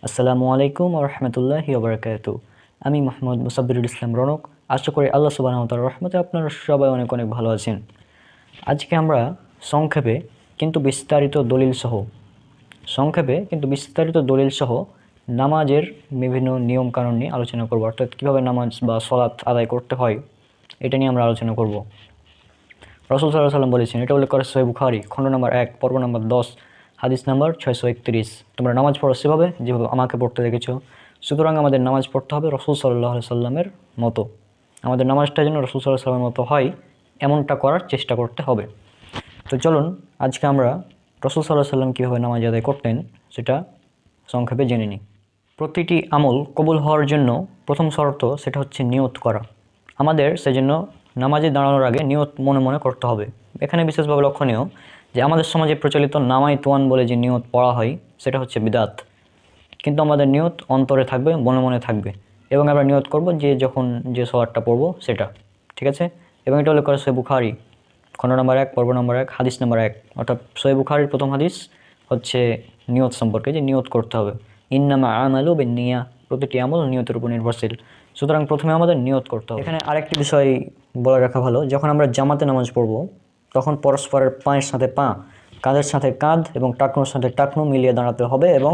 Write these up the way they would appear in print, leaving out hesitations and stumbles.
আসসালামু আলাইকুম ওয়া রাহমাতুল্লাহি ওয়া বারাকাতুহু। আমি মোহাম্মদ মুসাব্বিরুল ইসলাম রনক। আশা করি আল্লাহ সুবহানাহু ওয়া তাআলার রহমতে আপনারা সবাই অনেক অনেক ভালো আছেন। আজকে আমরা সংক্ষেপে কিন্তু বিস্তারিত দলিল সহ নামাজের বিভিন্ন নিয়ম কানুন নিয়ে আলোচনা করব, অর্থাৎ কীভাবে নামাজ বা সলাত আদায় করতে হয় এটা নিয়ে আমরা আলোচনা করব। রাসূল সাল্লাল্লাহু আলাইহি ওয়াসাল্লাম বলেছেন, এটা উল্লেখ করে সহিহ বুখারী খণ্ড নম্বর 1 পর্ব নম্বর 10 হাদিস নম্বর 631, তোমরা নামাজ পড়ো সেভাবে যেভাবে আমাকে পড়তে দেখেছো। সুতরাং আমাদের নামাজ পড়তে হবে রাসূল সাল্লাল্লাহু আলাইহি সাল্লামের মতো। আমাদের নামাজটা যেন রাসূল সাল্লাল্লাহু আলাইহি সাল্লামের মতো হয় এমনটা করার চেষ্টা করতে হবে। তো চলুন আজকে আমরা রাসূল সাল্লাল্লাহু আলাইহি সাল্লাম কীভাবে নামাজ আদায় করতেন সেটা সংক্ষেপে জেনে নিই। প্রতিটি আমল কবুল হওয়ার জন্য প্রথম শর্ত সেটা হচ্ছে নিয়ত করা। আমাদের সেজন্য নামাজে দাঁড়ানোর আগে নিয়ত মনে মনে করতে হবে। এখানে বিশেষভাবে লক্ষণীয় যে আমাদের সমাজে প্রচলিত নামাই তোয়ান বলে যে নিয়ত পড়া হয় সেটা হচ্ছে বিদাত, কিন্তু আমাদের নিয়ত অন্তরে থাকবে, মনে মনে থাকবে, এবং আমরা নিয়ত করব যে যখন যে সওয়ারটা পড়বো সেটা, ঠিক আছে। এবং এটা উল্লেখ করে সহিহ বুখারী খণ্ড নম্বর 1 পর্ব নম্বর 1 হাদিস নম্বর 1, অর্থাৎ সহিহ বুখারীর প্রথম হাদিস হচ্ছে নিয়ত সম্পর্কে, যে নিয়ত করতে হবে। ইন্নামা আমালু বিন্নিয়া, প্রতিটি আমল নিয়তের উপর নির্ভরশীল। সুতরাং প্রথমে আমাদের নিয়ত করতে হবে। এখানে আরেকটি বিষয় বলে রাখা ভালো, যখন আমরা জামাতে নামাজ পড়ব তখন পরস্পরের পায়ের সাথে পা, কাঁধের সাথে কাঁধ এবং টাকনুর সাথে টাকনু মিলিয়ে দাঁড়াতে হবে, এবং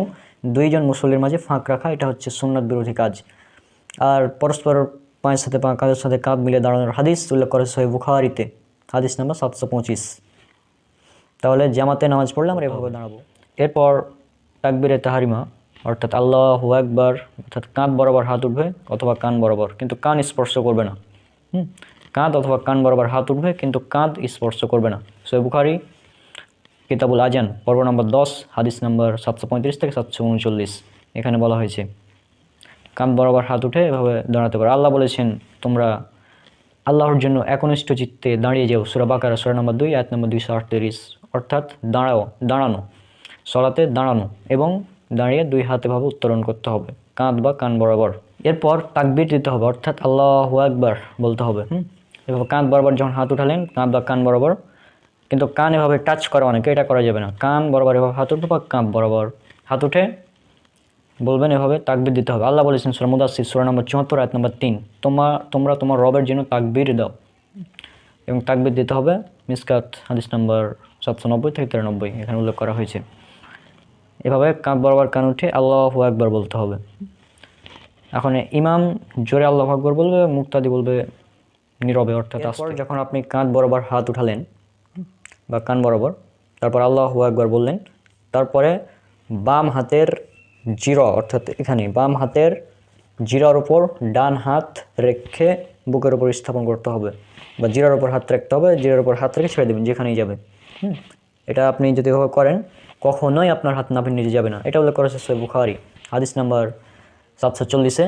দুইজন মুসল্লির মাঝে ফাঁক রাখা এটা হচ্ছে সুন্নাত বিরোধী কাজ। আর পরস্পরের পায়ের সাথে পা, কাঁধের সাথে কাঁধ মিলিয়ে দাঁড়ানোর হাদিস উল্লেখ করে সহিহ বুখারীতে হাদিস নাম্বার 725। তাহলে জামাতে নামাজ পড়লে আমরা এভাবে দাঁড়াবো। এরপর তাকবীরে তাহরিমা, অর্থাৎ আল্লাহু আকবার, অর্থাৎ কাঁধ বরাবর হাত উঠবে অথবা কান বরাবর, কিন্তু কান স্পর্শ করবে না। কাঁধ অথবা কান বরাবর হাত উঠবে কিন্তু কাঁধ স্পর্শ করবে না। সহিহ বুখারী কিতাবুল আজান পর্ব নম্বর 10 হাদিস নম্বর 735 থেকে 739, এখানে বলা হয়েছে কাঁধ বরাবর হাত উঠে এভাবে দাঁড়াতে পারে। আল্লাহ বলেছেন, তোমরা আল্লাহর জন্য একনিষ্ঠ চিত্তে দাঁড়িয়ে যাও, সূরা বাকারা সূরা নম্বর 2 আয়াত নম্বর 238, অর্থাৎ দাঁড়ানো, সলাতে দাঁড়ানো এবং দাঁড়িয়ে দুই হাত এভাবে উত্তোলন করতে হবে কাঁধ বা কান বরাবর। এরপর তাকবীর দিতে হবে, অর্থাৎ আল্লাহু আকবার বলতে হবে। এভাবে কাঁধ বরাবর যখন হাত উঠালেন কাঁধ বা কান বরাবর, কিন্তু কান এভাবে টাচ করা অনেকে, এটা করা যাবে না। কান বরাবর এভাবে হাত উঠবে বা কাঁধ বরাবর হাত উঠে বলবেন, এভাবে তাকবীর দিতে হবে। আল্লাহ বলেছেন সূরা মুদাসসির সূরা নম্বর 74 আয়াত নম্বর 3, তোমরা তোমার রবের জন্য তাকবীর দাও, এবং তাকবীর দিতে হবে মিসকাত হাদিস নম্বর 790 থেকে 93, এখানে উল্লেখ করা হয়েছে। এভাবে কাঁধ বরাবর কান উঠে আল্লাহু আকবার বলতে হবে। এখন ইমাম জোরে আল্লাহু আকবার বলবে, মুক্তাদি বলবে নীরবে, অর্থাৎ আস্তে। যখন আপনি কাঁধ বরাবর হাত উঠালেন বা কান বরাবর, তারপর আল্লাহু আকবার বললেন, তারপরে বাম হাতের জিরা, অর্থাৎ এখানে বাম হাতের জিরার উপর ডান হাত রেখে বুকের উপর স্থাপন করতে হবে, বা জিরার উপর হাত রাখতে হবে, জিরার উপর হাত রেখে ছেড়ে দেবেন যেখানেই যাবে। এটা আপনি যদি এভাবে করেন কখনোই আপনার হাত নাভির নিচে যাবে না। এটা উল্লেখ করেছে সহিহ বুখারী হাদিস নাম্বার 740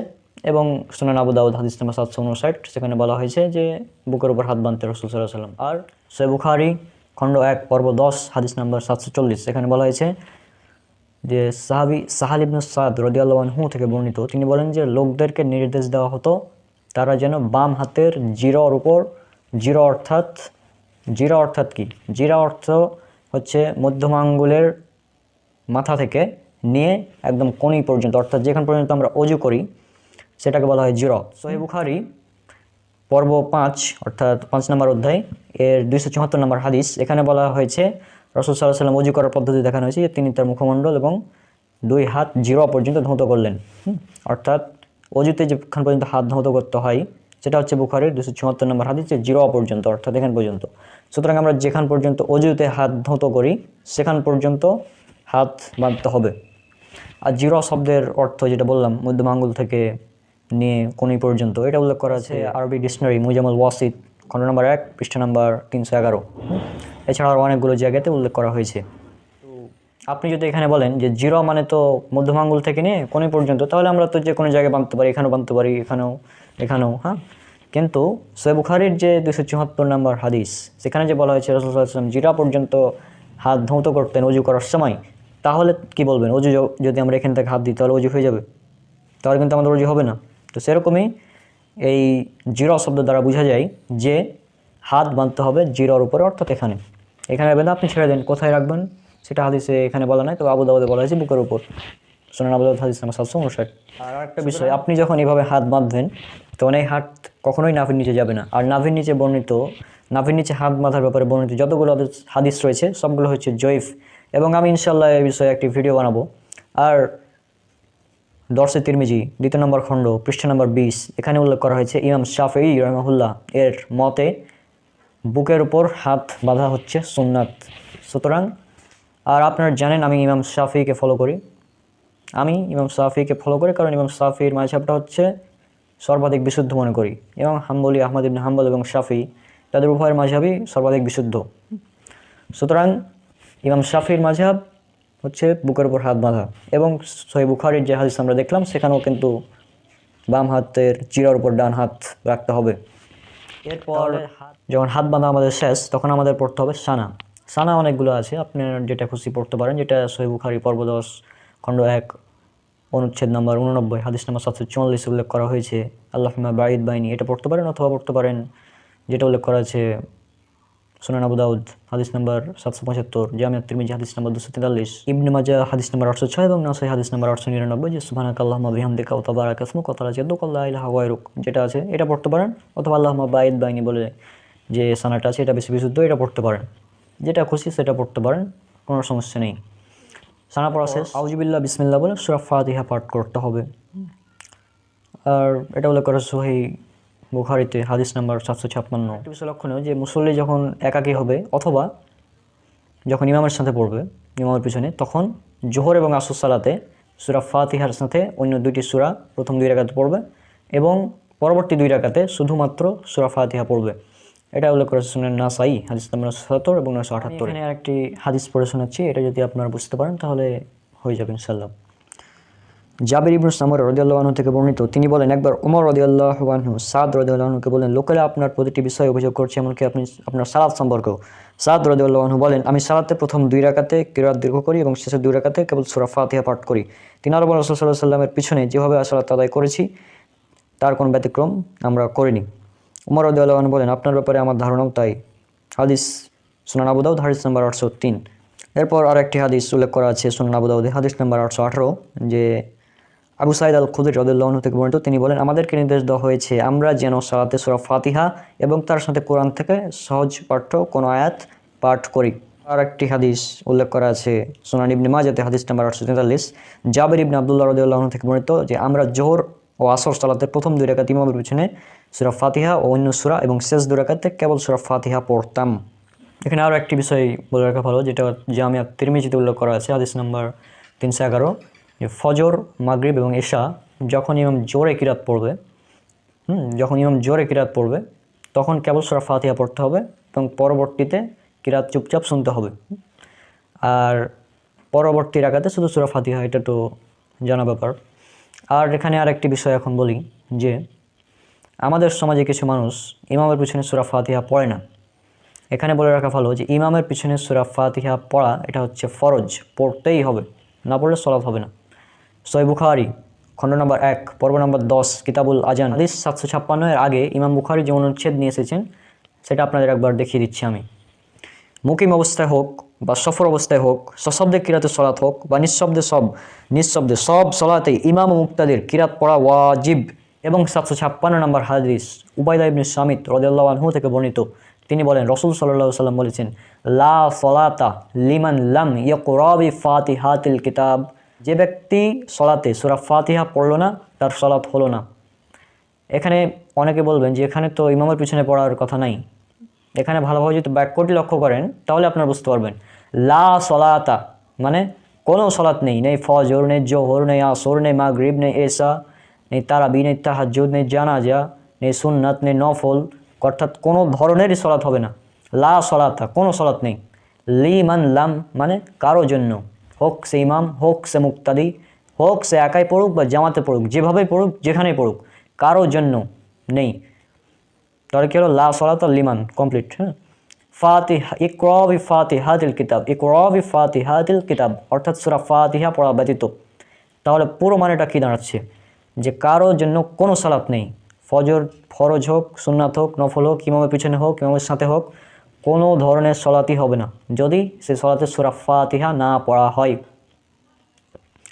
এবং সুনান আবু দাউদ হাদিস নাম্বার 759, সেখানে বলা হয়েছে যে বুকের উপর হাত বাঁধতে রাসূল সাল্লাল্লাহু আলাইহি ওয়াসাল্লাম। আর সহিহ বুখারী খণ্ড 1 পর্ব 10 হাদিস নাম্বার 740, সেখানে বলা হয়েছে যে সাহাবী সাহাল ইবনে সাদ রাদিয়াল্লাহু আনহু থেকে বর্ণিত, তিনি বলেন যে লোকদেরকে নির্দেশ দেওয়া হতো তারা যেন বাম হাতের জিরার উপর, জিরা অর্থাৎ কি? জিরা অর্থ হচ্ছে মধ্যম আঙ্গুলের মাথা থেকে নিয়ে একদম কনি পর্যন্ত, অর্থাৎ যেখান পর্যন্ত আমরা ওযু করি সেটাকে বলা হয় জিরা। সহিহ বুখারী পর্ব 5 অর্থাৎ 5 নম্বর অধ্যায় এর 274 নম্বর হাদিস, এখানে বলা হয়েছে রাসূল সাল্লাল্লাহু আলাইহি ওয়াসাল্লাম ওযু করার পদ্ধতি দেখানো হয়েছে যে তিনি তার মুখমণ্ডল এবং দুই হাত জিরা পর্যন্ত ধৌত করলেন। অর্থাৎ ওযুতে যেখান পর্যন্ত হাত ধৌত করতে হয় সেটা হচ্ছে বুখারীর 274 নম্বর হাদিস, যে জিরা পর্যন্ত, অর্থাৎ এখান পর্যন্ত। সুতরাং আমরা যেখান পর্যন্ত ওযুতে হাত ধৌত করি সেখান পর্যন্ত হাত বাঁধতে হবে। আর জিরা শব্দের অর্থ যেটা বললাম মধ্যম আঙ্গুল থেকে নিয়ে কনি পর্যন্ত, এটা উল্লেখ করা আছে আরবি ডিকশনারি মুজামুল ওয়াসিত খণ্ড নম্বর 1 পৃষ্ঠা নম্বর 311। এছাড়া আরও অনেকগুলো জায়গাতে উল্লেখ করা হয়েছে। তো আপনি যদি এখানে বলেন যে জিরা মানে তো মধ্যম আঙ্গুল থেকে নিয়ে কনি পর্যন্ত, তাহলে আমরা তো যে কোনো জায়গায় বাঁধতে পারি, এখানেও বাঁধতে পারি, এখানেও, হ্যাঁ। কিন্তু সহিহ বুখারীর যে 274 নম্বর হাদিস, সেখানে যে বলা হয়েছে রাসূল সাল্লাল্লাহু আলাইহি ওয়াসাল্লাম জিরা পর্যন্ত হাত ধৌত করতেন ওযু করার সময়, তাহলে কি বলবেন? ওযু যদি আমরা এখান থেকে হাত দিই তাহলে ওযু হয়ে যাবে? তাহলে কিন্তু আমাদের ওযু হবে না। তো সেরকমই এই জিরা শব্দ দ্বারা বোঝা যায় যে হাত বাঁধতে হবে জিরার উপরে, অর্থাৎ এখানে বেঁধে আপনি ছেড়ে দেন। কোথায় রাখবেন সেটা হাদিসে এখানে বলা নাই, তবে আবু দাউদে বলা হয়েছে বুকের উপর। সুনান আবু দাউদ হাদিস নাম্বার 759। আর একটা বিষয়, আপনি যখন এভাবে হাত বাঁধবেন তখন এই হাত কখনোই নাভির নিচে যাবে না। আর নাভির নিচে হাত বাঁধার ব্যাপারে বর্ণিত যতগুলো হাদিস রয়েছে সবগুলো হচ্ছে জয়ীফ, এবং আমি ইনশাল্লাহ এই বিষয়ে একটি ভিডিও বানাবো। আর দর্শে তিরমিজি 2 নম্বর খণ্ড পৃষ্ঠা নম্বর 20 এখানে উল্লেখ করা হয়েছে ইমাম শাফিঈ রাহিমাহুল্লাহ এর মতে বুকের উপর হাত বাঁধা হচ্ছে সুন্নাত। সুতরাং আর আপনারা জানেন আমি ইমাম শাফিঈকে ফলো করি কারণ ইমাম শাফিঈর মাযহাবটা হচ্ছে সর্বাধিক বিশুদ্ধ মনে করি। ইমাম হাম্বলি, আহমদ ইবনে হাম্বল এবং শাফিঈ তাদের উভয়ের মাযহাবই সর্বাধিক বিশুদ্ধ। সুতরাং ইমাম শাফিঈর মাযহাব হচ্ছে বুকের উপর হাত বাঁধা, এবং সহিহ বুখারীর যে হাদিস আমরা দেখলাম সেখানেও কিন্তু বাম হাতের চিরার উপর ডান হাত রাখতে হবে। এরপর যখন হাত বাঁধা আমাদের শেষ তখন আমাদের পড়তে হবে সানা অনেকগুলো আছে, আপনার যেটা খুশি পড়তে পারেন, যেটা সহিহ বুখারী পর্ব 10 খণ্ড 1 অনুচ্ছেদ নম্বর 89 হাদিস নম্বর 744 উল্লেখ করা হয়েছে আল্লাহুম্মা বাঈদ বাইনি, এটা পড়তে পারেন। অথবা পড়তে পারেন যেটা উল্লেখ করা আছে সুনান আবু দাউদ হাদিস নাম্বার 775, জামি আত-তিরমিজি হাদিস নাম্বার 243, ইবনে মাজাহ হাদিস নাম্বার 806 এবং নাসাঈ হাদিস নাম্বার 899, যে সুবহানাকাল্লাহুম্মা বিহামদিকা ওয়া তাবারাকা ইসমুকা ওয়া তাআলা জাদ্দুকা লা ইলাহা গায়রুক, যেটা আছে এটা পড়তে পারেন। অথবা আল্লাহুম্মা বাঈদ বাইনি বলে যে সানাটা আছে এটা বেশি বিশুদ্ধ, এটা পড়তে পারেন। যেটা খুশি সেটা পড়তে পারেন, কোনো সমস্যা নেই। সানা পড়া শেষ আউযুবিল্লাহ বিসমিল্লাহ বলে সূরা ফাতিহা পাঠ করতে হবে। আর এটা উল্লেখ করা সহিহ বুখারীতে হাদিস নাম্বার 756। একটা বিষয় লক্ষণীয় যে মুসল্লি যখন একাকী হবে অথবা যখন ইমামের সাথে পড়বে ইমামের পিছনে, তখন জোহর এবং আসর সালাতে সূরা ফাতিহার সাথে অন্য 2টি সূরা প্রথম 2 রাকাতে পড়বে এবং পরবর্তী 2 রাকাতে শুধুমাত্র সূরা ফাতিহা পড়বে। এটা উল্লেখ করেছে সুনান নাসাঈ হাদিস নাম্বার 77 এবং 978। এখানে আরেকটি হাদিস পড়ে শোনাচ্ছি, এটা যদি আপনারা বুঝতে পারেন তাহলে হয়ে যাবে ইনশাআল্লাহ। জাবির ইবনে সামুরা রাদিয়াল্লাহু আনহু থেকে বর্ণিত, তিনি বলেন একবার ওমর রাদিয়াল্লাহু আনহু সাদ রাদিয়াল্লাহু আনহুকে বলেন, লোকেরা আপনার প্রতিটি বিষয়ে অভিযোগ করছে, এমনকি আপনি আপনার সালাত সম্পর্কেও। সাদ রাদিয়াল্লাহু আনহু বলেন, আমি সালাতে প্রথম 2 রাকাতে কিরাত দীর্ঘ করি এবং শেষের 2 রাকাতে কেবল সূরা ফাতিহা পাঠ করি। তিনি আরও বলেন, রাসূল সাল্লাল্লাহু আলাইহি ওয়াসাল্লামের পিছনে যেভাবে সালাত আদায় করেছি তার কোনো ব্যতিক্রম আমরা করিনি। ওমর রাদিয়াল্লাহু আনহু বলেন, আপনার ব্যাপারে আমার ধারণাও তাই। হাদিস সুনান আবু দাউদ হাদিস নাম্বার 803। এরপর আরেকটি হাদিস উল্লেখ করা আছে সুনান আবু দাউদে হাদিস নাম্বার 818, যে আবু সাঈদ আল খুদরি রাদিয়াল্লাহু আনহু থেকে বর্ণিত, তিনি বলেন, আমাদেরকে নির্দেশ দেওয়া হয়েছে আমরা যেন সালাতে সূরা ফাতিহা এবং তার সাথে কোরআন থেকে সহজ পাঠ্য কোনো আয়াত পাঠ করি। আর একটি হাদিস উল্লেখ করা আছে সুনান ইবনে মাজাতে হাদিস নাম্বার 843, জাবির ইবনে আব্দুল্লাহ রাদিয়াল্লাহু আনহু থেকে বর্ণিত, যে আমরা জোহর ও আসর সালাতের প্রথম 2 রাকাত ইমামের পিছনে সূরা ফাতিহা ও অন্য সূরা এবং শেষ 2 রাকাতে কেবল সূরা ফাতিহা পড়তাম। এখানে আরও একটি বিষয় বলে রাখা ভালো, যেটা জামি আত-তিরমিজিতে উল্লেখ করা আছে হাদিস নাম্বার 311, যে ফজর, মাগরিব এবং এশা যখন ইমাম জোরে কিরাত পড়বে তখন কেবল সূরা ফাতিহা পড়তে হবে এবং পরবর্তীতে কিরাত চুপচাপ শুনতে হবে। আর পরবর্তী রাকাতে শুধু সূরা ফাতিহা, এটা তো জানা ব্যাপার। আর এখানে আরেকটি বিষয় এখন বলি, যে আমাদের সমাজে কিছু মানুষ ইমামের পিছনে সূরা ফাতিহা পড়ে না। এখানে বলে রাখা ভালো যে ইমামের পিছনে সূরা ফাতিহা পড়া এটা হচ্ছে ফরজ, পড়তেই হবে, না পড়লে সালাত হবে না। সহিহ বুখারী খণ্ড নম্বর 1 পর্ব নম্বর 10 কিতাবুল আজান হাদিস 756 এর আগে ইমাম বুখারী যে অনুচ্ছেদ নিয়ে এসেছেন সেটা আপনাদের একবার দেখিয়ে দিচ্ছি আমি। মুকিম অবস্থায় হোক বা সফর অবস্থায় হোক, সশব্দে কিরাতে সলাত হোক বা নিঃশব্দে সব সলাতেই ইমাম ও মুক্তাদির কিরাত পড়া ওয়াজিব। এবং 756 নম্বর হাদিস উবাইদা ইবনে সামিত রাদিয়াল্লাহু আনহু থেকে বর্ণিত, তিনি বলেন, রাসূল সাল্লাল্লাহু আলাইহি ওয়াসাল্লাম বলেছেন, লা সলাতা লিমান লাম ইয়াকরা বিফাতিহাতিল কিতাব, যে ব্যক্তি সলাতে সূরা ফাতিহা পড়লো না তার সলাত হলো না। এখানে অনেকে বলবেন যে এখানে তো ইমামের পিছনে পড়ার কথা নাই। এখানে ভালোভাবে যদি বাক্যটি লক্ষ্য করেন তাহলে আপনারা বুঝতে পারবেন। লা সলাতা মানে কোনো সলাত নেই, নেই ফজর, নেই জোহর, নেই আসর, নেই মাগরিব, নেই এশা, নেই তারাবি, নেই তাহাজ্জুদ, নেই জানাজা, নেই সুন্নাত, নেই নফল, অর্থাৎ কোনো ধরনেরই সলাত হবে না। লা সলাতা কোনো সলাত নেই। লিমান লাম মানে কারো জন্য, হোক সে ইমাম, হোক সে মুক্তাদি, হোক সে একাই পড়ুক বা জামাতে পড়ুক, যেভাবেই পড়ুক, যেখানেই পড়ুক, কারো জন্য নেই। তাহলে কি হলো? লা সলাতা লিমান, কমপ্লিট। হ্যাঁ, ফাতিহা ইকরা বিফাতিহাতিল কিতাব, ইকরা বিফাতিহাতিল কিতাব অর্থাৎ সূরা ফাতিহা পড়া ব্যতীত। তাহলে পুরো মানেটা কি দাঁড়াচ্ছে? যে কারো জন্য কোনো সালাত নেই, ফরজ হোক, সুন্নাত হোক, নফল হোক, ইমামের পিছনে হোক, ইমামের সাথে হোক, কোনো ধরনের সলাতই হবে না যদি সে সলাতে সূরা ফাতিহা না পড়া হয়।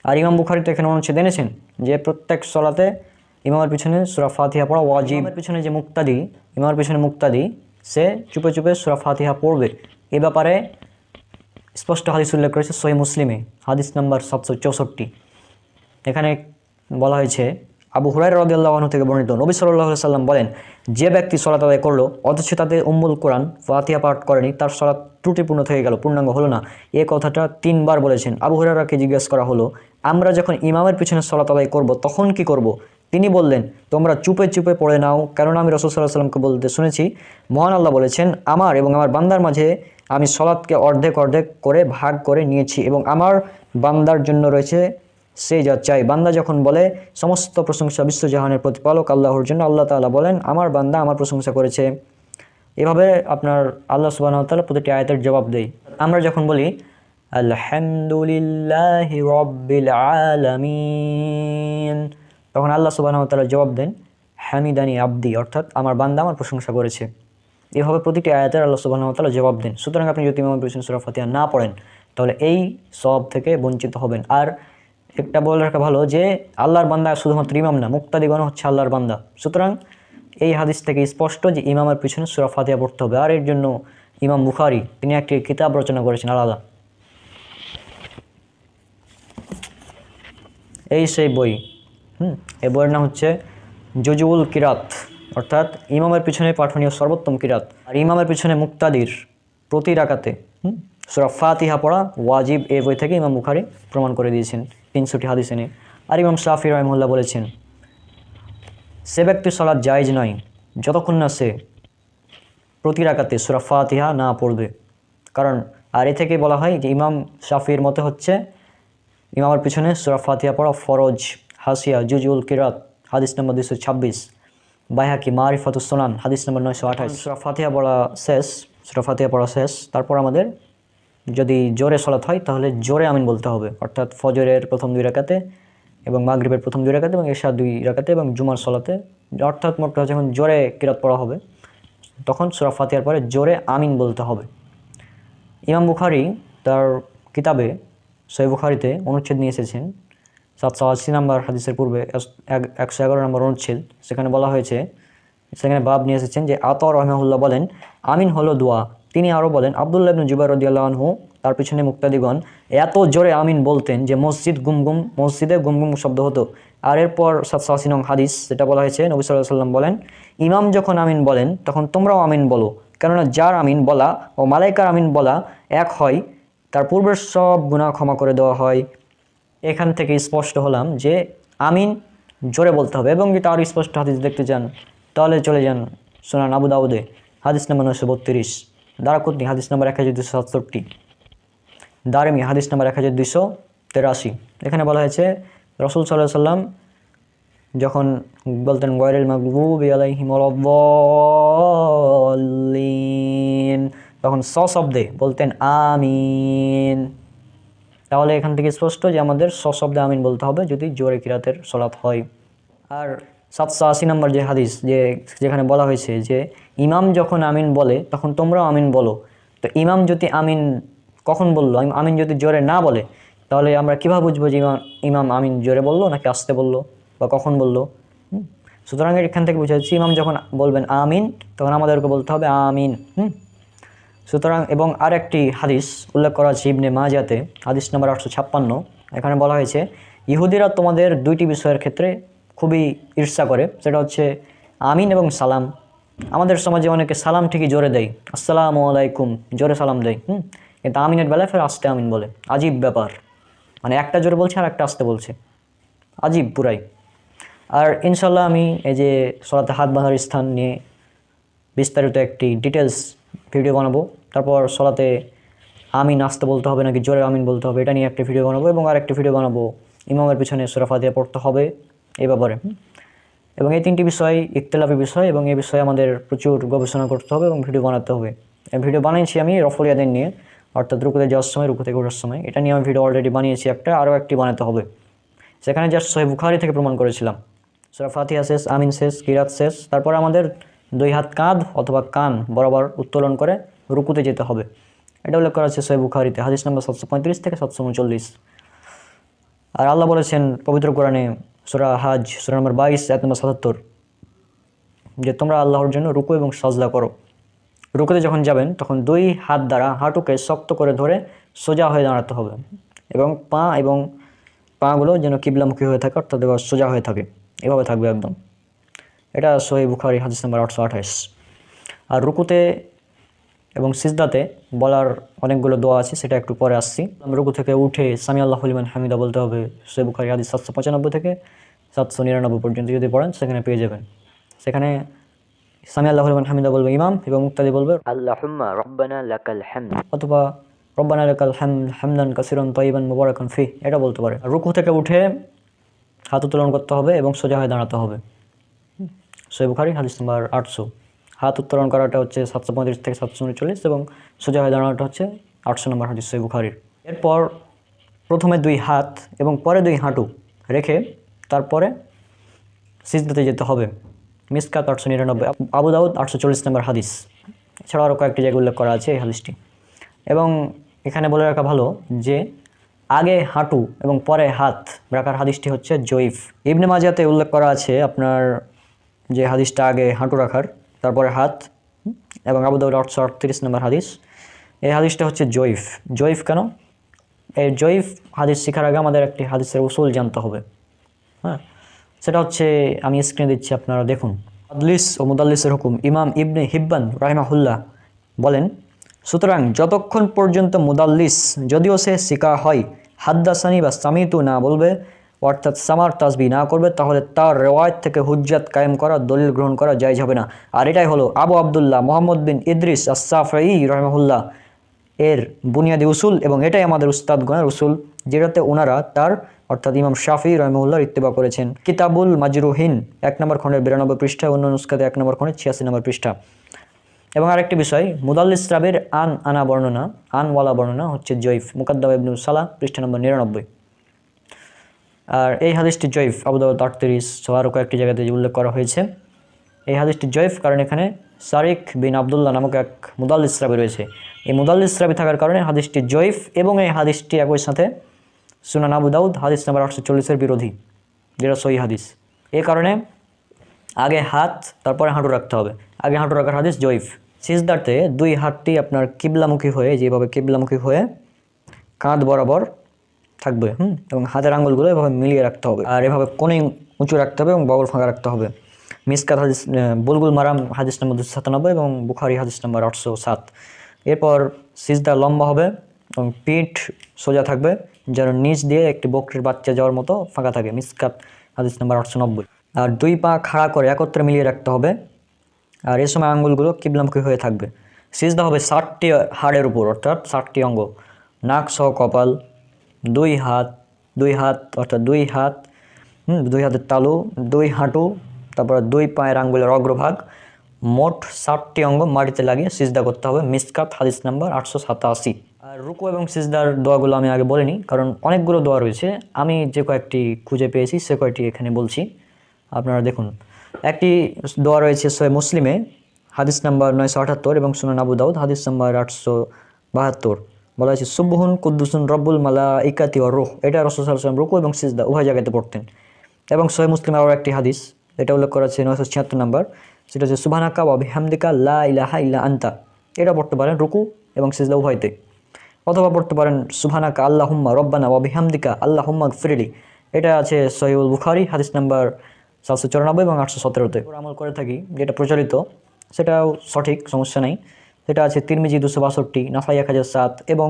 আর ইমাম বুখারী তো এখানে অনুচ্ছেদ এনেছেন যে প্রত্যেক সলাতে ইমামের পিছনে সূরা ফাতিহা পড়া ওয়াজিব। ইমামের পিছনে যে মুক্তাদি, ইমামের পিছনে মুক্তাদি সে চুপে চুপে সূরা ফাতিহা পড়বে। এ ব্যাপারে স্পষ্ট হাদিস উল্লেখ করেছে সহিহ মুসলিমে, হাদিস নাম্বার 764। এখানে বলা হয়েছে আবু হুরায়রা রাদিয়াল্লাহু আনহু থেকে বর্ণিত, নবী সাল্লাল্লাহু আলাইহি সাল্লাম বলেন, যে ব্যক্তি সলাত আদায় করলো অথচ তাতে উম্মুল কোরআন ফাতিহা পাঠ করেনি, তার সলাত ত্রুটিপূর্ণ থেকে গেল, পূর্ণাঙ্গ হলো না। এই কথাটা 3 বার বলেছেন। আবু হুরায়রাকে জিজ্ঞেস করা হলো, আমরা যখন ইমামের পিছনে সলাত আদায় করব তখন কি করব? তিনি বললেন, তোমরা চুপে চুপে পড়ে নাও, কারণ আমি রাসূল সাল্লাল্লাহু আলাইহি সাল্লামকে বলতে শুনেছি, মহান আল্লাহ বলেছেন, আমার এবং আমার বান্দার মাঝে আমি সলাতকে অর্ধেক অর্ধেক করে ভাগ করে নিয়েছি এবং আমার বান্দার জন্য রয়েছে সে যা চাই। বান্দা যখন বলে সমস্ত প্রশংসা বিশ্বজাহানের প্রতিপালক আল্লাহর জন্য, আল্লাহ তাআলা বলেন, আমার বান্দা আমার প্রশংসা করেছে। এভাবে আপনার আল্লাহ সুবহানাহু ওয়া তাআলা প্রতিটি আয়াতের জবাব দেয়। আমরা যখন বলি আলহামদুলিল্লাহি রাব্বিল আলামিন, তখন আল্লাহ সুবহানাহু ওয়া তাআলা জবাব দেন হামিদানি আবদি, অর্থাৎ আমার বান্দা আমার প্রশংসা করেছে। এভাবে প্রতিটি আয়াতের আল্লাহ সুবহানাহু ওয়া তাআলা জবাব দেন। সুতরাং আপনি যদি ইমামের পিছনে সূরা ফাতিহা না পড়েন তাহলে এই সওয়াব থেকে বঞ্চিত হবেন। আর একটা বলে রাখা ভালো যে আল্লাহর বান্দা শুধুমাত্র ইমাম না, মুক্তাদিগণ হচ্ছে আল্লাহর বান্দা। সুতরাং এই হাদিস থেকে স্পষ্ট যে ইমামের পিছনে সূরা ফাতিহা পড়তে হবে। আর এর জন্য ইমাম বুখারী তিনি একটি কিতাব রচনা করেছেন আলাদা। এই সেই বই, এই বইয়ের নাম হচ্ছে জুজুউল কিরাত, অর্থাৎ ইমামের পিছনে পাঠনীয় সর্বোত্তম কিরাত। আর ইমামের পিছনে মুক্তাদির প্রতি রাকাতে সূরা ফাতিহা পড়া ওয়াজিব, এই বই থেকে ইমাম বুখারী প্রমাণ করে দিয়েছেন 300টি হাদিস এনে। আর ইমাম শাফি রাহিমাহুল্লাহ বলেছেন, সে ব্যক্তির সালাত জায়েজ নয় যতক্ষণ না সে প্রতি রাকাতে সূরা ফাতিহা না পড়বে। কারণ আর এ থেকে বলা হয় যে ইমাম শাফির মতে হচ্ছে ইমামের পিছনে সূরা ফাতিহা পড়া ফরজ। হাসিয়া জুজুল কিরাত হাদিস নম্বর 226, বাইহাকি মারিফাতুস সুনান হাদিস নম্বর 928। সূরা ফাতিহা পড়া শেষ, সূরা ফাতিহা পড়া শেষ, তারপর আমাদের যদি জোরে সলাত হয় তাহলে জোরে আমিন বলতে হবে, অর্থাৎ ফজরের প্রথম 2 রাকাতে এবং মাগরিবের প্রথম 2 রাকাতে এবং এশার 2 রাকাতে এবং জুমার সলাতে, অর্থাৎ মোট কথা যখন জোরে কিরাত পড়া হবে তখন সূরা ফাতিহার পরে জোরে আমিন বলতে হবে। ইমাম বুখারী তার কিতাবে সহিহ বুখারীতে অনুচ্ছেদ নিয়ে এসেছেন 780 নম্বর হাদিসের পূর্বে 111 নম্বর অনুচ্ছেদ, সেখানে বলা হয়েছে, সেখানে বাব নিয়ে এসেছেন যে আতা রাহিমাহুল্লাহ বলেন, আমিন হলো দোয়া। তিনি আরও বলেন, আব্দুল্লাহ ইবনে জুবাইর রাদিয়াল্লাহু আনহু তার পিছনে মুক্তাদিগণ এত জোরে আমিন বলতেন যে মসজিদে গুমগুম শব্দ হতো। আর এরপর 780 নং হাদিস, যেটা বলা হয়েছে, নবী সাল্লাল্লাহু আলাইহি ওয়াসাল্লাম বলেন, ইমাম যখন আমিন বলেন তখন তোমরাও আমিন বলো, কেননা যার আমিন বলা ও মালাইকার আমিন বলা এক হয়, তার পূর্বের সব গুনাহ ক্ষমা করে দেওয়া হয়। এখান থেকে স্পষ্ট হলাম যে আমিন জোরে বলতে হবে। এবং যদি আরও স্পষ্ট হাদিস দেখতে চান তাহলে চলে যান সুনান আবু দাউদে হাদিস নম্বর 932, দারাকুতনি হাদিস নম্বর 1267, দারিমি হাদিস নম্বর 1283। এখানে বলা হয়েছে রাসূল সাল্লাল্লাহু আলাইহি সাল্লাম যখন বলতেন গায়রিল মাগদুবি আলাইহিম ওয়ালাদ-দাল্লিন, তখন সশব্দে বলতেন আমিন। তাহলে এখান থেকে স্পষ্ট যে আমাদের সশব্দে আমিন বলতে হবে যদি জোরে কিরাতের সলাত হয়। আর 780 নম্বর যে হাদিস, যেখানে বলা হয়েছে যে ইমাম যখন আমিন বলে তখন তোমরাও আমিন বলো, তো ইমাম যদি আমিন কখন বললো, আমিন যদি জোরে না বলে তাহলে আমরা কীভাবে বুঝবো যে ইমাম আমিন জোরে বললো নাকি আস্তে বললো বা কখন বললো? সুতরাং এখান থেকে বুঝা যাচ্ছে ইমাম যখন বলবেন আমিন তখন আমাদেরকে বলতে হবে আমিন। সুতরাং এবং আর একটি হাদিস উল্লেখ করা আছে ইবনে মাজাতে হাদিস নম্বর 856, এখানে বলা হয়েছে, ইহুদিরা তোমাদের 2টি বিষয়ের ক্ষেত্রে খুবই ঈর্ষা করে, সেটা হচ্ছে আমিন এবং সালাম। আমাদের সমাজে অনেকে সালাম ঠিকই জোরে দেয়, আসসালামু আলাইকুম জোরে সালাম দেয়, কিন্তু আমিনের বেলায় ফের আস্তে আমিন বলে। আজীব ব্যাপার, মানে একটা জোরে বলছে আর একটা আস্তে বলছে, আজীব পুরাই। আর ইনশাল্লাহ আমি এই যে সলাতে হাত বাঁধার স্থান নিয়ে বিস্তারিত একটি ডিটেলস ভিডিও বানাবো। তারপর সলাতে আমিন আস্তে বলতে হবে নাকি জোরে আমিন বলতে হবে এটা নিয়ে একটা ভিডিও বানাবো, এবং আরেকটি ভিডিও বানাবো ইমামের পিছনে সূরা ফাতিহা পড়তে হবে এই ব্যাপারে। এবং এই 3টি বিষয় ইখতিলাফি বিষয় এবং এই বিষয়ে আমাদের প্রচুর গবেষণা করতে হবে এবং ভিডিও বানাতে হবে। এই ভিডিও বানিয়েছি আমি রফল ইয়াদাইন নিয়ে, অর্থাৎ রুকুতে যাওয়ার সময়, রুকু থেকে ওঠার সময়, এটা নিয়ে আমি ভিডিও অলরেডি বানিয়েছি একটা, আরও একটি বানাতে হবে। সেখানে জাস্ট সহিহ বুখারী থেকে প্রমাণ করেছিলাম সূরা ফাতিহা শেষ, আমিন শেষ, কিরাত শেষ, তারপর আমাদের 2 হাত কাঁধ অথবা কান বরাবর উত্তোলন করে রুকুতে যেতে হবে। এটা উল্লেখ করা আছে সহিহ বুখারীতে হাদিস নম্বর 735 থেকে 739। আর আল্লাহ বলেছেন পবিত্র কোরআনে সূরা হাজ সূরা নম্বর 22 আয়াত নম্বর 77 যে তোমরা আল্লাহর জন্য রুকু এবং সাজদা করো। রুকুতে যখন যাবেন তখন দুই হাত দ্বারা হাঁটুকে শক্ত করে ধরে সোজা হয়ে দাঁড়াতে হবে এবং পাগুলো যেন কিবলামুখী হয়ে থাকে, অর্থাৎ সোজা হয়ে থাকে, এভাবে থাকবে একদম। এটা সহিহ বুখারী হাদিস নম্বর 828। আর রুকুতে এবং সিজদাতে বলার অনেকগুলো দোয়া আছে, সেটা একটু পরে আসছি। রুকু থেকে উঠে সামি আল্লাহু লিমান হামিদা বলতে হবে। সহিহ বুখারী হাদিস 795 থেকে 799 পর্যন্ত যদি পড়েন সেখানে পেয়ে যাবেন। সেখানে সামি আল্লাহু লিমান হামিদা বলবে ইমাম এবং মুক্তাদি বলবে আল্লাহুম্মা রব্বানা লাকাল হামদ, অথবা রব্বানা লাকাল হামদান কাসিরান তাইয়িবান মুবারাকান ফি, এটা বলতে পারে। রুকু থেকে উঠে হাত উত্তোলন করতে হবে এবং সোজা হয়ে দাঁড়াতে হবে। সহিহ বুখারী হাদিস নম্বর 800। হাত উত্তোলন করাটা হচ্ছে 735 থেকে 739 এবং সোজা হয়ে দাঁড়ানোটা হচ্ছে 800 নম্বর হাদিস সহিহ বুখারীর। এরপর প্রথমে দুই হাত এবং পরে দুই হাঁটু রেখে তারপরে সিজদাতে যেতে হবে। মিসকাত 899, আবু দাউদ 840 নম্বর হাদিস। এছাড়াও আরও কয়েকটি জায়গায় উল্লেখ করা আছে এই হাদিসটি। এবং এখানে বলে রাখা ভালো যে আগে হাঁটু এবং পরে হাত রাখার হাদিসটি হচ্ছে জয়ীফ। ইবনে মাজাতে উল্লেখ করা আছে আপনার যে হাদিসটা আগে হাঁটু রাখার তারপরে হাত, এবং আবু দাউদ 838 নম্বর হাদিস। এই হাদিসটা হচ্ছে জয়ীফ। জয়ীফ কেন? এই জয়ীফ হাদিস শেখার আগে আমাদের একটি হাদিসের উসুল জানতে হবে। হ্যাঁ, সেটা হচ্ছে আমি স্ক্রিনে দিচ্ছি, আপনারা দেখুন। মুদাল্লিস ও মুদাল্লিসের হুকুম। ইমাম ইবনে হিব্বান রাহিমাহুল্লাহ বলেন, সুতরাং যতক্ষণ পর্যন্ত মুদাল্লিস যদিও সে শিকা হয় হাদ্দাসানি বা সামিতু না বলবে, অর্থাৎ সামার তাসবি না করবে, তাহলে তার রেওয়ায়ত থেকে হুজ্জাত কায়েম করা, দলিল গ্রহণ করা জায়েজ হবে না। আর এটাই হলো আবু আবদুল্লাহ মুহাম্মদ বিন ইদ্রিস আস-সাফঈ রাহিমাহুল্লাহ এর বুনিয়াদি উসুল, এবং এটাই আমাদের উস্তাদগণের উসুল, যেটাতে ওনারা তার অর্থাৎ ইমাম শাফি রাহিমাহুল্লাহর ইত্তেবা করেছেন। কিতাবুল মাজরুহিন 1 নম্বর খণ্ডের 92 পৃষ্ঠা, অন্য নুসখাতে 1 নম্বর খণ্ডে 86 নম্বর পৃষ্ঠা। এবং আরেকটি বিষয়, মুদাল্লিস রাবির আনা বর্ণনা, আনওয়ালা বর্ণনা হচ্ছে জয়ীফ। মুকাদ্দাম ইবনে সালাহ পৃষ্ঠা নম্বর 99। আর এই হাদিসটি জয়ীফ আবু দাউদ 38 সহ আরও কয়েকটি জায়গাতে উল্লেখ করা হয়েছে। এই হাদিসটি জয়ীফ কারণ এখানে সারিক বিন আবদুল্লাহ নামক এক মুদাল্লিস রাবি রয়েছে। এই মুদাল্লিস রাবি থাকার কারণে হাদিসটি জয়ীফ, এবং এই হাদিসটি একই সাথে সুনান আবু দাউদ হাদিস নাম্বার 840-এর বিরোধী, যেটা সহিহ হাদিস। এই কারণে আগে হাত তারপরে হাঁটু রাখতে হবে। আগে হাঁটু রাখার হাদিস জয়ীফ। সিজদাতে দুই হাতটি আপনার কিবলামুখী হয়ে, যেভাবে কিবলামুখী হয়ে কাঁধ বরাবর থাকবে, এবং হাতের আঙ্গুলগুলো এভাবে মিলিয়ে রাখতে হবে, আর এভাবে কোণে উঁচু রাখতে হবে এবং বাউল ফাঁকা রাখতে হবে। মিসকাত হাদিস বুলগুল মারাম হাদিস নম্বর 297 এবং বুখারী হাদিস নম্বর 807। এরপর সিজদা লম্বা হবে এবং পিঠ সোজা থাকবে, যেন নিচ দিয়ে একটি বকরির বাচ্চা যাওয়ার মতো ফাঁকা থাকে। মিসকাত হাদিস নম্বর 890। আর দুই পা খাড়া করে একত্রে মিলিয়ে রাখতে হবে, আর এ সময় আঙ্গুলগুলো কিবলামুখী হয়ে থাকবে। সিজদা হবে 60টি হাড়ের উপর, অর্থাৎ 60টি অঙ্গ, নাক সহ কপাল, দুই হাত অর্থাৎ দুই হাতের তালু, দুই হাঁটু, তারপর দুই পায়ের আঙ্গুলের অগ্রভাগ, মোট 60টি অঙ্গ মাটিতে লাগিয়ে সিজদা করতে হবে। মিসকাত হাদিস নাম্বার 887। আর রুকু এবং সিজদার দোয়াগুলো আমি আগে বলিনি, কারণ অনেকগুলো দোয়া রয়েছে। আমি যে কয়েকটি খুঁজে পেয়েছি সে কয়েকটি এখানে বলছি, আপনারা দেখুন। একটি দোয়া রয়েছে সহিহ মুসলিমে হাদিস নাম্বার 978 এবং সুনান আবু দাউদ হাদিস নাম্বার 872। বলা হয়েছে সুবহুন কুদ্দুসুন রব্বুল মালাইকাতি ওয়ার রূহ। এটা রাসূল সাল্লাল্লাহু আলাইহি ওয়াসাল্লাম রুকু এবং সিজদা উভয় জায়গাতে পড়তেন। এবং সহিহ মুসলিমে আরও একটি হাদিস, এটা উল্লেখ করা আছে 976 নম্বর, সেটা হচ্ছে সুবহানাকা ওয়া বিহামদিকা লা ইলাহা ইল্লা আনতা। এটা পড়তে পারেন রুকু এবং সিজদা উভয়তে। অথবা পড়তে পারেন সুবহানাকা আল্লাহুম্মা রব্বানা ওয়া বিহামদিকা আল্লাহুম্মা গফিরলি। এটা আছে সহিহুল বুখারী হাদিস নাম্বার 794 এবং 817-তে। আমল করে থাকি, যেটা প্রচলিত সেটাও সঠিক, সমস্যা নেই। সেটা আছে তিরমিজি 262, নাসাই 1007 এবং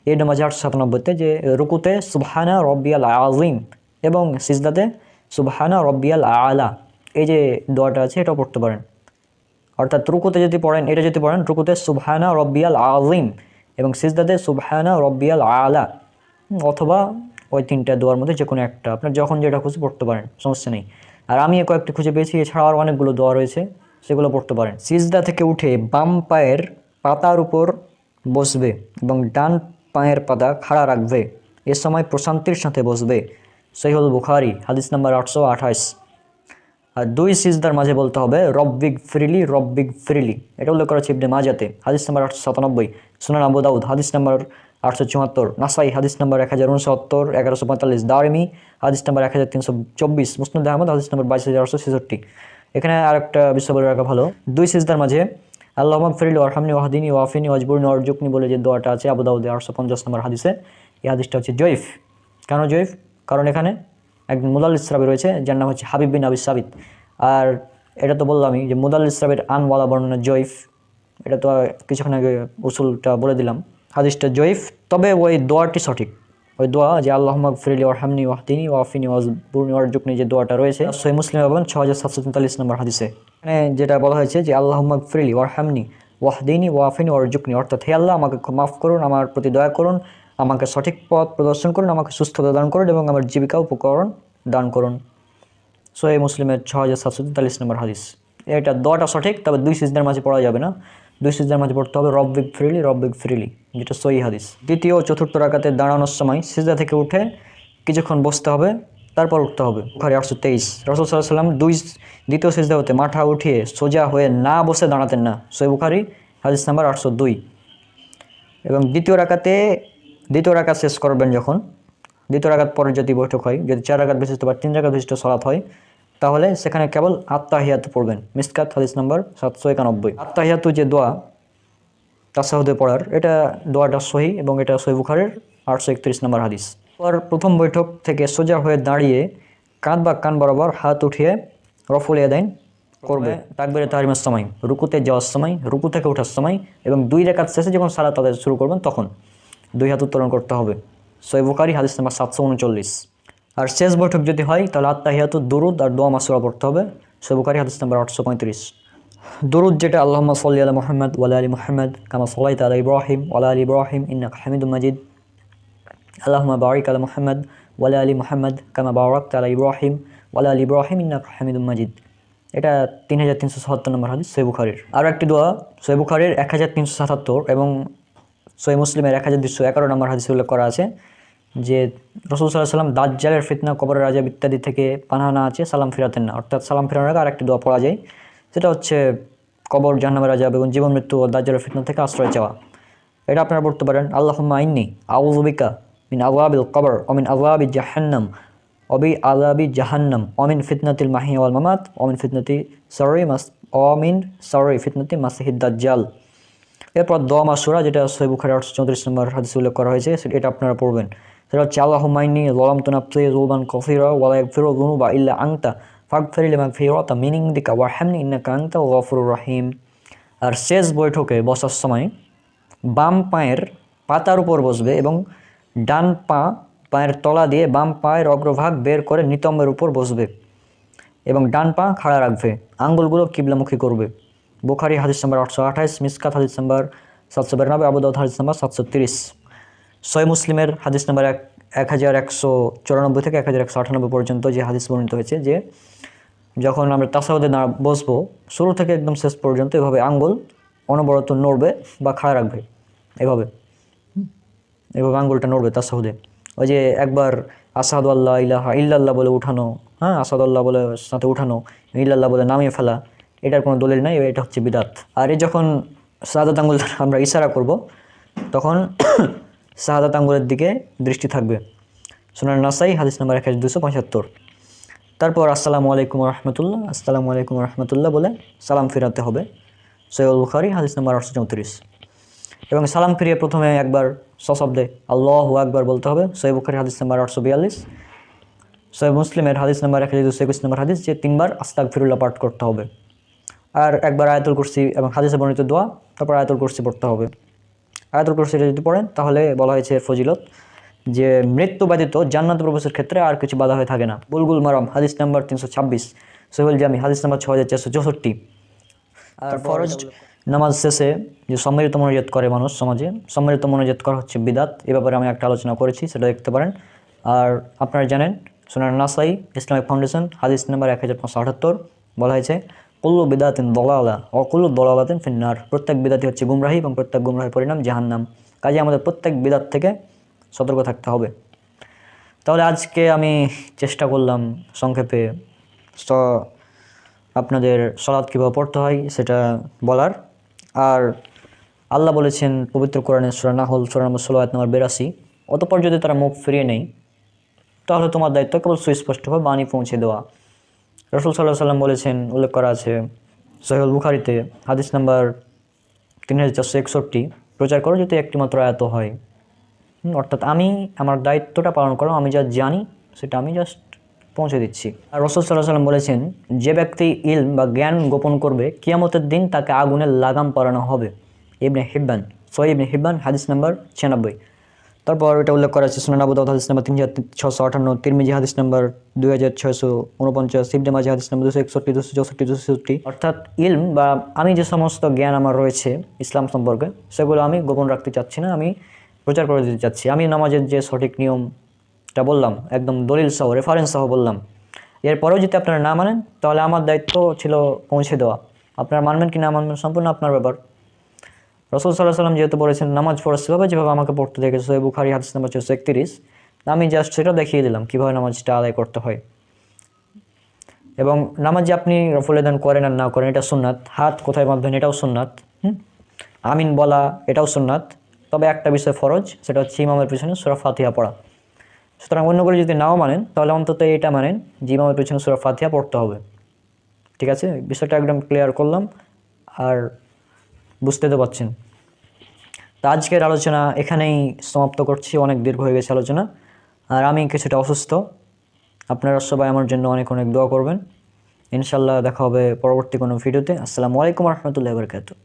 ইবনে মাজাহ 897-তে, যে রুকুতে সুবহানা রব্বিয়াল আযীম এবং সিজদাতে সুবহানা রব্বিয়াল আ'লা, এই যে দোয়াটা আছে এটাও পড়তে পারেন। অর্থাৎ রুকুতে যদি পড়েন, এটা যদি পড়েন রুকুতে সুবহানা রব্বিয়াল আযীম এবং সিজদাতে সুবহানা রব্বিয়াল আ'লা, অথবা ওই তিনটা দোয়ার মধ্যে যে কোনো একটা, আপনার যখন যেটা খুশি পড়তে পারেন, সমস্যা নেই। আর আমি কয়েকটি খুঁজে পেয়েছি, এছাড়াও আরও অনেকগুলো দোয়া রয়েছে, সেগুলো পড়তে পারেন। সিজদা থেকে উঠে বাম পায়ের পাতার উপর বসবে এবং ডান পায়ের পাতা খাড়া রাখবে। এ সময় প্রশান্তির সাথে বসবে। সহিহুল বুখারী হাদিস নাম্বার 828। আর দুই সিজদার মাঝে বলতে হবে রব্বিগ ফিরিলি। এটা উল্লেখ করা হচ্ছে ইবনে মাজাতে হাদিস নাম্বার 897, সুনান আবু দাউদ হাদিস নাম্বার 874, নাসাই হাদিস নাম্বার 1069, 1145, দারিমি হাদিস নাম্বার 1324, মুসনাদ আহমদ হাদিস নাম্বার 22866। এখানে আরেকটা বিষয় বলে রাখা ভালো, দুই সিজদার মাঝে আল্লাহুম্মা গফিরলি ওয়ারহামনি ওয়াহদিনি ওয়াফিনি ওয়াজবুরনি ওয়ারজুকনি বলে যে দোয়াটা আছে আবু দাউদে 850 নম্বর হাদিসে, এই হাদিসটা হচ্ছে জয়ীফ। কেন জয়ীফ? কারণ এখানে একজন মুদাল্লিস রাবী রয়েছে যার নাম হচ্ছে হাবিব বিন আবি সাবিত। আর এটা তো বললামই যে মুদাল্লিস রাবীর আনওয়ালা বর্ণনা জয়ীফ, এটা তো কিছুক্ষণ আগে উসুলটা বলে দিলাম। হাদিসটা জয়ীফ, তবে ওই দোয়াটি সঠিক। ওই দোয়া যে আল্লাহুম্মা গফিরলি ওয়ারহামনি ওয়াহদিনি ওয়াফিনি ওয়াজবুরনি ওয়ারজুকনি যে দোয়াটা রয়েছে সহিহ মুসলিম এবং 6743 নম্বর হাদিসে, এখানে যেটা বলা হয়েছে যে আল্লাহুম্মা গফিরলি ওয়ারহামনি ওয়াহদিনি ওয়াফিনি ওয়ারজুকনি, অর্থাৎ হে আল্লাহ আমাকে মাফ করুন, আমার প্রতি দয়া করুন, আমাকে সঠিক পথ প্রদর্শন করুন, আমাকে সুস্থতা দান করুন এবং আমার জীবিকা উপকরণ দান করুন। সহিহ মুসলিমের 6743 নম্বর হাদিস। এটা দোয়াটা সঠিক, তবে দুই সিজদার মাঝে পড়া যাবে না, দুই সিজদার মাঝে পড়তে হবে রব্বিক ফিরিলি, যেটা সহিহ হাদিস। দ্বিতীয় ও চতুর্থ রাকাতে দাঁড়ানোর সময় সিজদা থেকে উঠে কিছুক্ষণ বসতে হবে, তারপর উঠতে হবে। বুখারী 823, রাসূল সাল্লাল্লাহু আলাইহি ওয়াসাল্লাম দ্বিতীয় সিজদা হতে মাথা উঠিয়ে সোজা হয়ে না বসে দাঁড়াতেন না, সহিহ বুখারী হাদিস নাম্বার 802। এবং দ্বিতীয় রাকাত শেষ করবেন যখন, দ্বিতীয় রাকাত পরে যদি বৈঠক হয়, যদি 4 রাকাত বিশিষ্ট বা 3 রাকাত বিশিষ্ট সালাত হয়, তাহলে সেখানে কেবল আত্তাহিয়াত পড়বেন। মিসকাত হাদিস নাম্বার 791। আত্তাহিয়াতু যে দোয়া তাশাহুদে পড়ার, এটা দোয়াটা সহিহ এবং এটা সহিহ বুখারীর 831 নম্বর হাদিস। আর প্রথম বৈঠক থেকে সোজা হয়ে দাঁড়িয়ে কাঁধ বা কান বরাবর হাত উঠিয়ে রফুল ইয়াদাইন করবে তাকবীরে তাহরিমার সময়, রুকুতে যাওয়ার সময়, রুকু থেকে ওঠার সময় এবং 2 রাকাত শেষে যখন সালাত আদায় শুরু করবেন তখন 2 হাত উত্তোলন করতে হবে। সহিহ বুখারী হাদিস নাম্বার 739। আর শেষ বৈঠক যদি হয় তাহলে আত্তাহিয়াতু দুরুদ আর দোয়া মাসুরা পড়তে হবে, সহিহ বুখারী হাদিস নাম্বার 835। দুরুদ যেটা আল্লাহুম্মা সাল্লি আলা মুহাম্মাদ ওয়া আলা আলি মুহাম্মাদ কামা সাল্লাইতা আলা ইব্রাহিম ওয়া আলা আলি ইব্রাহিম ইন্নাকা হামিদুম মাজিদ, আল্লাহুম্মা বারিক আলা মুহাম্মাদ ওয়া আলা আলি মুহাম্মাদ কামা বারাকতা আলা ইব্রাহিম ওয়া আলা আলি ইব্রাহিম ইন্নাকা হামিদুম মাজিদ, এটা 3377 নম্বর হাদিস সহিহ বুখারীর। আর একটি দোয়া সহিহ বুখারীর 1377 এবং সহিহ মুসলিমের 1211 নম্বর হাদিসে উল্লেখ করা আছে যে রাসূল সাল্লাল্লাহু আলাইহি ওয়াসাল্লাম দাজ্জালের ফিতনা, কবরের আযাব ইত্যাদি থেকে পানাহ না আছে সালাম ফিরাতেন না। অর্থাৎ সালাম ফিরানোর আগে আরেকটি দোয়া পড়া যায়, সেটা হচ্ছে কবর, জাহান্নামের আযাব এবং জীবন মৃত্যু ও দাজ্জালের ফিতনা থেকে আশ্রয় চাওয়া। এটা আপনারা পড়তে পারেন, আল্লাহুম্মা ইন্নী আউযু বিকা মিন আযাবিল কবর ওয়া মিন আযাবি জাহান্নাম ওয়া বি আযাবি জাহান্নাম ওয়া মিন ফিতনাতিল মাহিয়া ওয়াল মামাত ওয়া মিন শাররি ফিতনাতি মাসিহিদ দাজ্জাল। এরপর দোয়া মাসুরা যেটা সহিহ বুখারী 834 নম্বর হাদিসে উল্লেখ করা হয়েছে, এটা আপনারা পড়বেন। সেটা হচ্ছে আল্লাহুম্মা ইন্নী যালামতু নাফসি যুলমান কাসীরা ওয়া লা ইয়াগফিরু যুনুবা ইল্লা আনতা ফাগফির লি মাগফিরাতা মিন ইনদিকা ওয়ারহামনি ইন্নাকা আনতাল গফুরুর রহিম। আর শেষ বৈঠকে বসার সময় বাম পায়ের পাতার উপর বসবে এবং ডান পায়ের তলা দিয়ে বাম পায়ের অগ্রভাগ বের করে নিতম্বের উপর বসবে এবং ডান পা খাড়া রাখবে, আঙ্গুলগুলো কিবলামুখী করবে। বুখারী হাদিস নাম্বার 828, মিসকাত হাদিস নাম্বার 792, আবু দাউদ হাদিস নাম্বার 730। সহিহ মুসলিমের হাদিস নাম্বার 1194 থেকে 1198 পর্যন্ত যে হাদিস বর্ণিত হয়েছে যে যখন আমরা তাশাহুদে বসবো শুরু থেকে একদম শেষ পর্যন্ত এভাবে আঙ্গুল অনবরত নড়বে বা খাড়া রাখবে, এভাবে আঙ্গুলটা নড়বে তাশাহুদে। ওই যে একবার আশহাদু আল্লা ইলাহা ইল্লাল্লাহ বলে উঠানো, আশহাদু আল্লাহ বলে সাথে উঠানো, ইল্লাল্লাহ বলে নামিয়ে ফেলা, এটার কোনো দলিল নাই, এটা হচ্ছে বিদাত। আর এই যখন শাহাদাত আঙ্গুল আমরা ইশারা করব তখন শাহাদাত আঙ্গুলের দিকে দৃষ্টি থাকবে। সুনান নাসাই হাদিস নাম্বার 1275। তারপর আসসালামু আলাইকুম রহমতুল্লাহ বলে সালাম ফিরাতে হবে, সহিহ বুখারী হাদিস নাম্বার 834। এবং সালাম ফিরিয়ে প্রথমে একবার সশব্দে আল্লাহু আকবার বলতে হবে, সহিহ বুখারী হাদিস নাম্বার 842। সহিহ মুসলিমের হাদিস নাম্বার 1221 নম্বর হাদিস যে 3 বার আস্তাগফিরুল্লাহ পাঠ করতে হবে। আর একবার আয়াতুল কুরসি এবং হাদিসে বর্ণিত দোয়া, তারপর আয়াতুল কুরসি পড়তে হবে। আয়াতুল কুরসিটা যদি পড়েন তাহলে বলা হয়েছে ফজিলত যে মৃত্যু ব্যতীত জান্নাতে প্রবেশের ক্ষেত্রে আর কিছু বাধা হয়ে থাকে না। বুলগুল মারাম হাদিস নাম্বার 326, সহিহুল জামি হাদিস নাম্বার 6464। আর ফরজ নামাজ শেষে যে সম্মিলিত মোনাজাত করে মানুষ সমাজে, সম্মিলিত মোনাজাত করা হচ্ছে বিদাত। এ ব্যাপারে আমি একটা আলোচনা করেছি, সেটা দেখতে পারেন। আর আপনারা জানেন সুনান নাসাই ইসলামিক ফাউন্ডেশন হাদিস নাম্বার 1578 বলা হয়েছে কুল্লু বিদাতিন দলালা ও কুল্লু দলালাতিন ফিন্নার, প্রত্যেক বিদাতি হচ্ছে গুমরাহি এবং প্রত্যেক গুমরাহির পরিণাম জাহান্নাম। কাজে আমাদের প্রত্যেক বিদাত থেকে সতর্ক থাকতে হবে। তাহলে আজকে আমি চেষ্টা করলাম সংক্ষেপে আপনাদের সালাত কীভাবে পড়তে হয় সেটা বলার। আর আল্লাহ বলেছেন পবিত্র কোরআনের সূরা নাহল সূরা নম্বর 16 আয়াত নম্বর 82, অতঃপর যদি তারা মুখ ফিরিয়ে নেয় তাহলে তোমার দায়িত্ব কেবল সুস্পষ্টভাবে বাণী পৌঁছে দেওয়া। রাসূল সাল্লাল্লাহু আলাইহি ওয়াসাল্লাম বলেছেন, উল্লেখ করা আছে সহিহুল বুখারীতে হাদিস নাম্বার 3461, প্রচার করো যদি একটি মাত্র আয়াত হয়। অর্থাৎ আমি আমার দায়িত্বটা পালন করো, আমি যা জানি সেটা আমি জাস্ট পৌঁছে দিচ্ছি। আর রাসূল সাল্লাল্লাহু আলাইহি ওয়াসাল্লাম বলেছেন, যে ব্যক্তি ইলম বা জ্ঞান গোপন করবে কিয়ামতের দিন তাকে আগুনের লাগাম পরানো হবে। ইবনে হিব্বান, সহিহ ইবনে হিব্বান হাদিস নাম্বার 96। তারপর এটা উল্লেখ করা আছে সুনান আবু দাউদ হাদিস নাম্বার 3658, তিরমিজি হাদিস নাম্বার 2649, ইবনে মাজাহ হাদিস নাম্বার 261, 264, 267। অর্থাৎ ইলম বা আমি যে সমস্ত জ্ঞান আমার রয়েছে ইসলাম সম্পর্কে সেগুলো আমি গোপন রাখতে চাচ্ছি না, আমি প্রচার করে দিতে চাচ্ছি। আমি নামাজের যে সঠিক নিয়মটা বললাম, একদম দলিল সহ রেফারেন্স সহ বললাম, এরপরেও যদি আপনারা না মানেন তাহলে আমার দায়িত্ব ছিল পৌঁছে দেওয়া। আপনারা মানবেন কি না মানবেন সম্পূর্ণ আপনার ব্যাপার। রাসূল সাল্লাল্লাহু আলাইহি ওয়াসাল্লাম যেহেতু বলেছেন নামাজ পড়া সেভাবে যেভাবে আমাকে পড়তে দেখেছে, সহিহ বুখারী হাদিস নাম্বার 431, আমি জাস্ট সেটা দেখিয়ে দিলাম কীভাবে নামাজটা আদায় করতে হয়। এবং নামাজ যে আপনি রফুল এদান করেন আর না করেন এটা সুন্নাত, হাত কোথায় বাঁধবেন এটাও সুন্নাত, আমিন বলা এটাও সুন্নাত। তবে একটা বিষয় ফরজ, সেটা হচ্ছে ইমামের পিছনে সূরা ফাতিহা পড়া। সুতরাং অন্য করে যদি নাও মানেন তাহলে অন্তত এটা মানেন যে ইমামের পিছনে সূরা ফাতিহা পড়তে হবে। ঠিক আছে, বিষয়টা একদম ক্লিয়ার করলাম আর বুঝতে তো পারছেন। তো আজকের আলোচনা এখানেই সমাপ্ত করছি, অনেক দীর্ঘ হয়ে গেছে আলোচনা, আর আমি কিছুটা অসুস্থ। আপনারা সবাই আমার জন্য অনেক অনেক দোয়া করবেন। ইনশাল্লাহ দেখা হবে পরবর্তী কোনো ভিডিওতে। আসসালামু আলাইকুম ওয়া রাহমাতুল্লাহি ওয়া বারাকাতুহু।